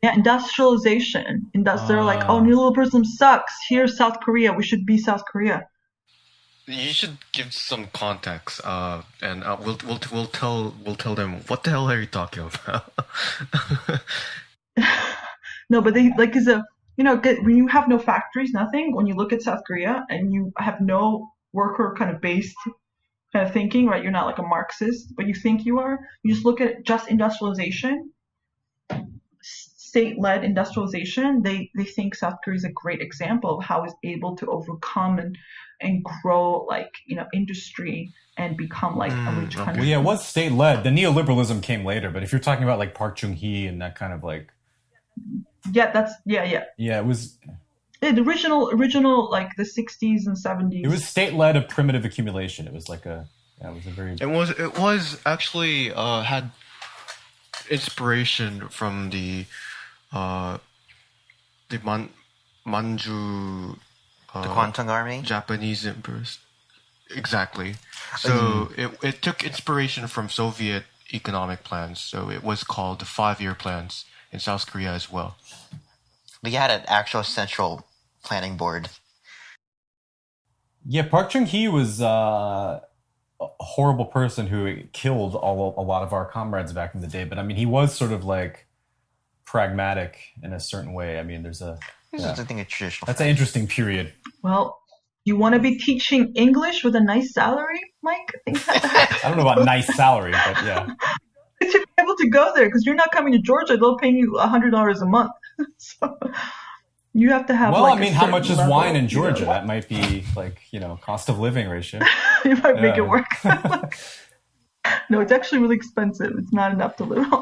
Yeah, industrialization. They're like, oh, neoliberalism sucks. Here's South Korea. We should be South Korea. You should give some context, and we'll tell them what the hell are you talking about. No, but they like when you have no factories, nothing. When you look at South Korea and you have no worker kind of based kind of thinking, right? You're not like a Marxist, but you think you are. You just look at just industrialization, state-led industrialization. They think South Korea is a great example of how it's able to overcome and grow, like, you know, industry and become like a rich country. Well, yeah, it was state-led. The neoliberalism came later, but if you're talking about like Park Chung-hee and that kind of like. Yeah, Yeah, it was. Yeah, the original like the 60s and 70s. It was state-led of primitive accumulation. It was like it was actually had inspiration from the Manchu, the Kwantung Army, Japanese emperors. Exactly. So it took inspiration from Soviet economic plans. So it was called the 5-year plans in South Korea as well. We had an actual central planning board. Yeah, Park Chung-hee was a horrible person who killed a lot of our comrades back in the day. But I mean, he was sort of like pragmatic in a certain way. I mean, there's a. I think a traditional. That's an interesting period. Well, you want to be teaching English with a nice salary, Mike? I don't know about nice salary, but yeah. To be able to go there, because you're not coming to Georgia, they'll pay you $100 a month. So you have to have. Well, like, I mean, how much is wine in Georgia? That might be like, you know, cost of living ratio. You might make it work. No, it's actually really expensive. It's not enough to live on.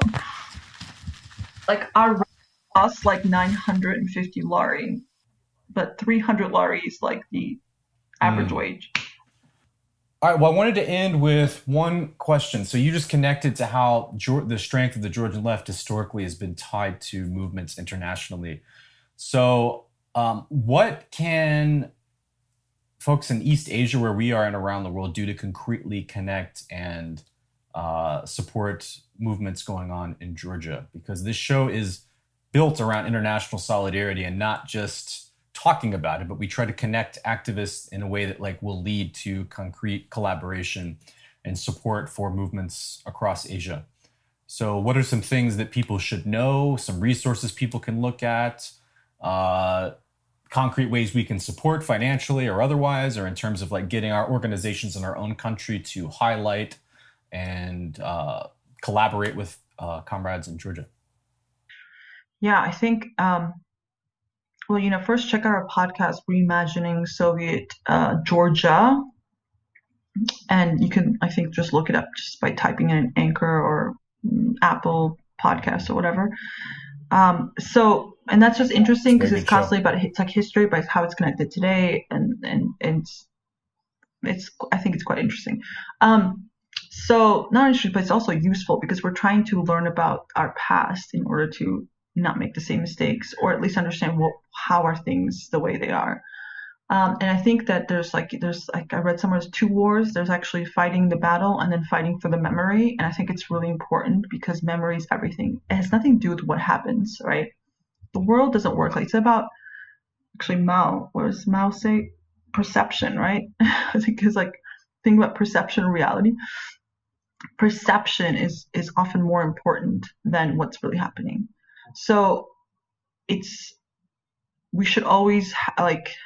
Like, our rent costs like 950 lari, but 300 lari is like the average wage. All right, well, I wanted to end with one question. So you just connected to how the strength of the Georgian left historically has been tied to movements internationally. So what can folks in East Asia, where we are, and around the world do to concretely connect and support movements going on in Georgia? Because this show is built around international solidarity and not just talking about it, but we try to connect activists in a way that like will lead to concrete collaboration and support for movements across Asia. So what are some things that people should know, some resources people can look at, concrete ways we can support financially or otherwise, or in terms of like getting our organizations in our own country to highlight and collaborate with comrades in Georgia? Yeah, I think well, you know, first check out our podcast, Reimagining Soviet Georgia. And you can, I think, just look it up just by typing in Anchor or Apple Podcasts or whatever. And that's just interesting because it's constantly about, it's like history, but how it's connected today, and it's I think it's quite interesting. So not interesting, but it's also useful because we're trying to learn about our past in order to not make the same mistakes, or at least understand how are things the way they are. And I think that there's like I read somewhere there's two wars. There's actually fighting the battle and then fighting for the memory. And I think it's really important because memory is everything. It has nothing to do with what happens, right? The world doesn't work like it's about actually Mao. What does Mao say? Perception, right? I think it's like think about perception and reality. Perception is often more important than what's really happening. So we should always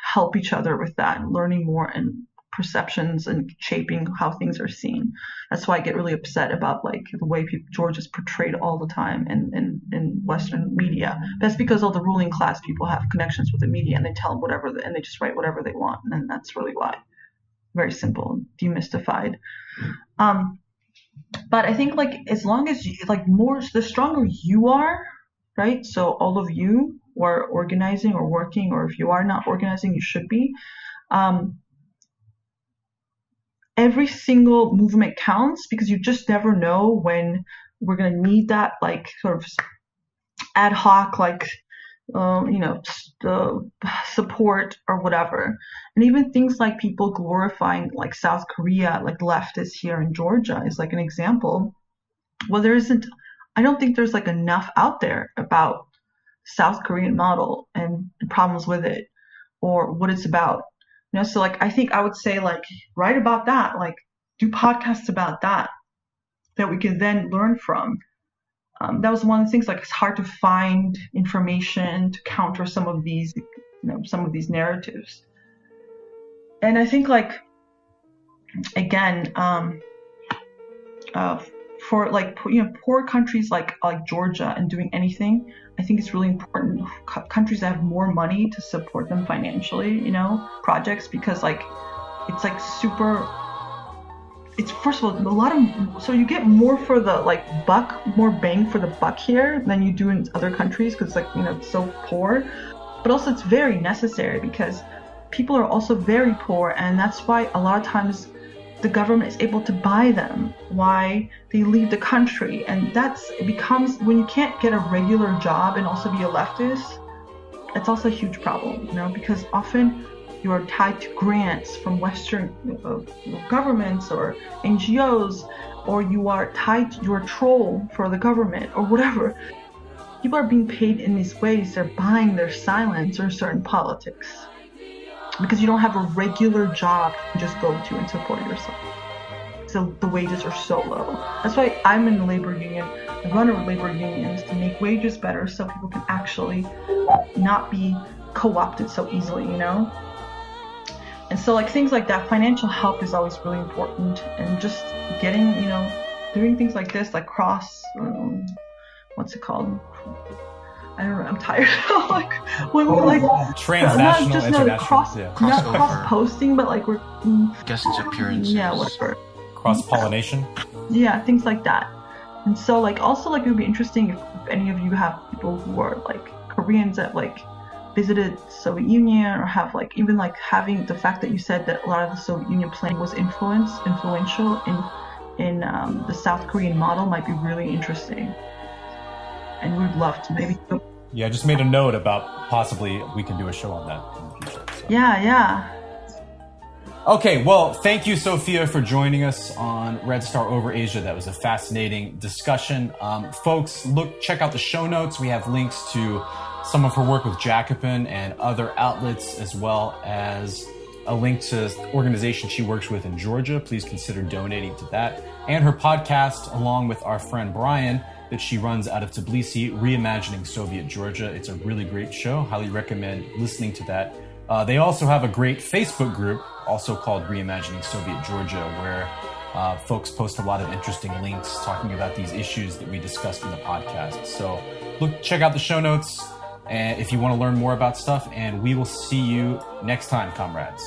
help each other with that, learning more and perceptions and shaping how things are seen. That's why I get really upset about like the way Georgia's portrayed all the time in Western media. That's because all the ruling class people have connections with the media and they tell them whatever, and they just write whatever they want. And that's really why. Very simple, demystified. But I think like as long as you, like the stronger you are, right? So all of you who are organizing or working, or if you are not organizing, you should be. Every single movement counts because you just never know when we're going to need that like sort of ad hoc support or whatever. And even things like people glorifying like South Korea, like leftists here in Georgia is like an example. Well, I don't think there's like enough out there about South Korean model and problems with it or what it's about. So like I think I would say like write about that, like do podcasts about that we can then learn from. That was one of the things, like it's hard to find information to counter some of these narratives. And I think like again, for like poor countries like Georgia and doing anything, I think it's really important countries that have more money to support them financially, projects, because like it's like super. It's first of all so you get more for the like buck, more bang for the buck here than you do in other countries because like it's so poor, but also it's very necessary because people are also very poor, and that's why a lot of times the government is able to buy them, why they leave the country. And it becomes, when you can't get a regular job and also be a leftist, it's also a huge problem, because often you are tied to grants from Western governments or NGOs, or you are a troll for the government or whatever. People are being paid in these ways. They're buying their silence or certain politics, because you don't have a regular job to just go to and support yourself. So the wages are so low. That's why I'm in the labor union. I run a labor union is to make wages better so people can actually not be co-opted so easily, And so like things like that, financial help is always really important. And just getting, doing things like this, like what's it called? I don't know. I'm tired. Like when we like transnational, not international, cross posting, but like we're guest appearances. Yeah, whatever. Cross pollination. Yeah, things like that. And so like also like it would be interesting if any of you have people who are like Koreans that like visited Soviet Union, or have like even like having the fact that you said that a lot of the Soviet Union planning was influential in the South Korean model might be really interesting. And we'd love to maybe. Yeah, I just made a note about possibly we can do a show on that in the future. So. Yeah. Okay, well, thank you, Sofia, for joining us on Red Star Over Asia. That was a fascinating discussion. Folks, check out the show notes. We have links to some of her work with Jacobin and other outlets, as well as a link to the organization she works with in Georgia. Please consider donating to that. And her podcast, along with our friend Brian, that she runs out of Tbilisi, Reimagining Soviet Georgia. It's a really great show. Highly recommend listening to that. They also have a great Facebook group, also called Reimagining Soviet Georgia, where folks post a lot of interesting links talking about these issues that we discussed in the podcast. So check out the show notes if you want to learn more about stuff, and we will see you next time, comrades.